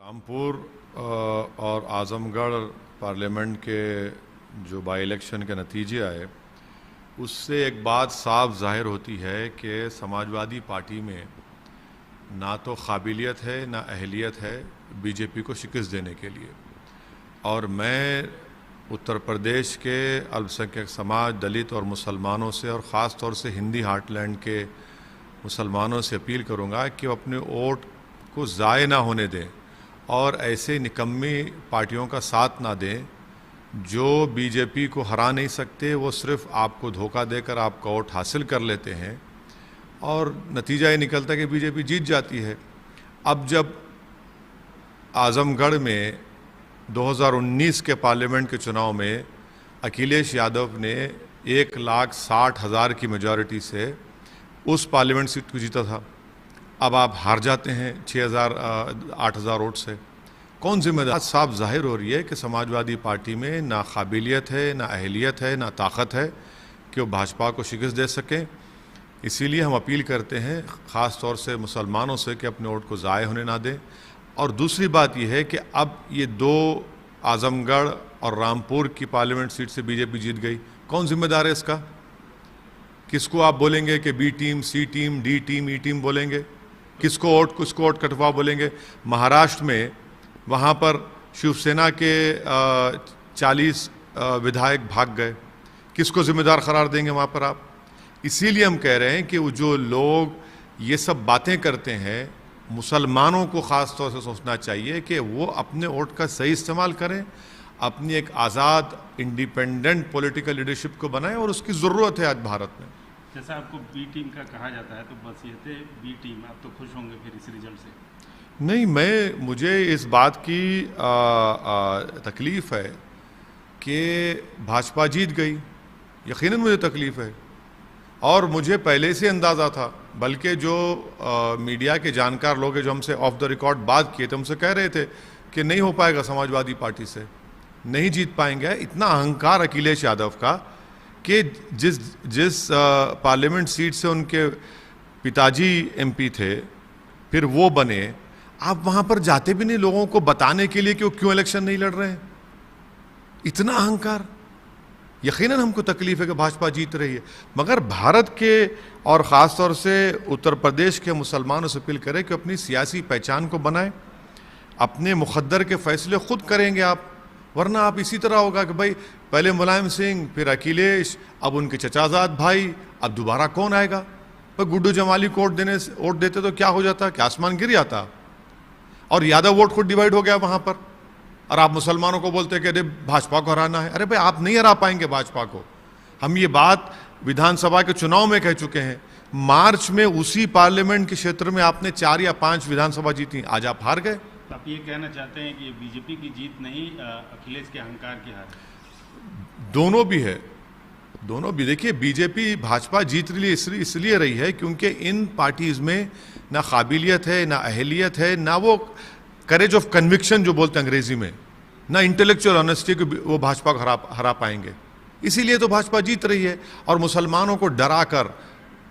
रामपुर और आज़मगढ़ पार्लियामेंट के जो बाई इलेक्शन के नतीजे आए, उससे एक बात साफ जाहिर होती है कि समाजवादी पार्टी में ना तो काबिलियत है ना अहलियत है बीजेपी को शिकस्त देने के लिए। और मैं उत्तर प्रदेश के अल्पसंख्यक समाज, दलित और मुसलमानों से, और ख़ास तौर से हिंदी हार्टलैंड के मुसलमानों से अपील करूंगा कि वो अपने वोट को ज़ाय ना होने दें और ऐसे निकम्मी पार्टियों का साथ ना दें जो बीजेपी को हरा नहीं सकते। वो सिर्फ आपको धोखा देकर आपका वोट हासिल कर लेते हैं और नतीजा ये निकलता है कि बीजेपी जीत जाती है। अब जब आज़मगढ़ में 2019 के पार्लियामेंट के चुनाव में अखिलेश यादव ने 1,60,000 की मेजॉरिटी से उस पार्लियामेंट सीट को जीता था, अब आप हार जाते हैं 8,000 वोट से। कौन जिम्मेदार? साफ जाहिर हो रही है कि समाजवादी पार्टी में ना काबिलियत है, ना अहलियत है, ना ताकत है कि वो भाजपा को शिकस्त दे सकें। इसीलिए हम अपील करते हैं ख़ास तौर से मुसलमानों से कि अपने वोट को ज़ाय होने ना दें। और दूसरी बात यह है कि अब ये 2 आज़मगढ़ और रामपुर की पार्लियामेंट सीट से बीजेपी जीत गई, कौन जिम्मेदार है इसका? किसको आप बोलेंगे कि बी टीम, सी टीम, डी टीम, ई टीम बोलेंगे? किसको वोट कटवा बोलेंगे? महाराष्ट्र में वहाँ पर शिवसेना के 40 विधायक भाग गए, किसको जिम्मेदार करार देंगे वहाँ पर आप? इसीलिए हम कह रहे हैं कि वो जो लोग ये सब बातें करते हैं, मुसलमानों को ख़ास तौर से सोचना चाहिए कि वो अपने वोट का सही इस्तेमाल करें, अपनी एक आज़ाद इंडिपेंडेंट पॉलिटिकल लीडरशिप को बनाएं, और उसकी ज़रूरत है आज भारत में। जैसा आपको बी टीम का कहा जाता है, तो बस ये थे बी टीम, आप तो खुश होंगे फिर इस रिजल्ट से? नहीं, मुझे इस बात की तकलीफ़ है कि भाजपा जीत गई, यकीनन मुझे तकलीफ़ है। और मुझे पहले से अंदाज़ा था, बल्कि जो मीडिया के जानकार लोग हैं जो हमसे ऑफ द रिकॉर्ड बात किए थे, हमसे कह रहे थे कि नहीं हो पाएगा, समाजवादी पार्टी से नहीं जीत पाएंगे। इतना अहंकार अखिलेश यादव का कि जिस पार्लियामेंट सीट से उनके पिताजी एमपी थे, फिर वो बने, आप वहाँ पर जाते भी नहीं लोगों को बताने के लिए कि वो क्यों इलेक्शन नहीं लड़ रहे हैं। इतना अहंकार। यकीनन हमको तकलीफ है कि भाजपा जीत रही है, मगर भारत के और ख़ास तौर से उत्तर प्रदेश के मुसलमानों से अपील करें कि अपनी सियासी पहचान को बनाएं, अपने मुक़द्दर के फैसले खुद करेंगे आप। वरना आप इसी तरह होगा कि भाई पहले मुलायम सिंह, फिर अखिलेश, अब उनके चचाजाद भाई, अब दोबारा कौन आएगा? पर गुड्डू जमाली को वोट देते तो क्या हो जाता? क्या आसमान गिर जाता? और यादव वोट खुद डिवाइड हो गया वहाँ पर, और आप मुसलमानों को बोलते हैं कि अरे भाजपा को हराना है। अरे भाई, आप नहीं हरा पाएंगे भाजपा को। हम ये बात विधानसभा के चुनाव में कह चुके हैं। मार्च में उसी पार्लियामेंट के क्षेत्र में आपने 4 या 5 विधानसभा जीती, आज आप हार गए। आप ये कहना चाहते हैं कि बीजेपी की जीत नहीं, अखिलेश के अहंकार की हार? दोनों भी है, दोनों भी। देखिए, बीजेपी भाजपा जीत रही इसलिए रही है क्योंकि इन पार्टीज में ना काबिलियत है, ना अहलियत है, ना वो करेज ऑफ कन्विक्शन जो बोलते हैं अंग्रेजी में, ना इंटेलेक्चुअल ऑनेस्टी को वो भाजपा को हरा पाएंगे। इसीलिए तो भाजपा जीत रही है। और मुसलमानों को डरा कर,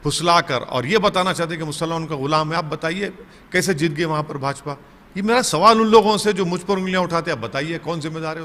फुसला कर, और ये बताना चाहते हैं कि मुसलमान का गुलाम है। आप बताइए कैसे जीत गए वहाँ पर भाजपा? ये मेरा सवाल उन लोगों से जो मुझ पर उंगलियां उठाते हैं, आप बताइए कौन जिम्मेदार है?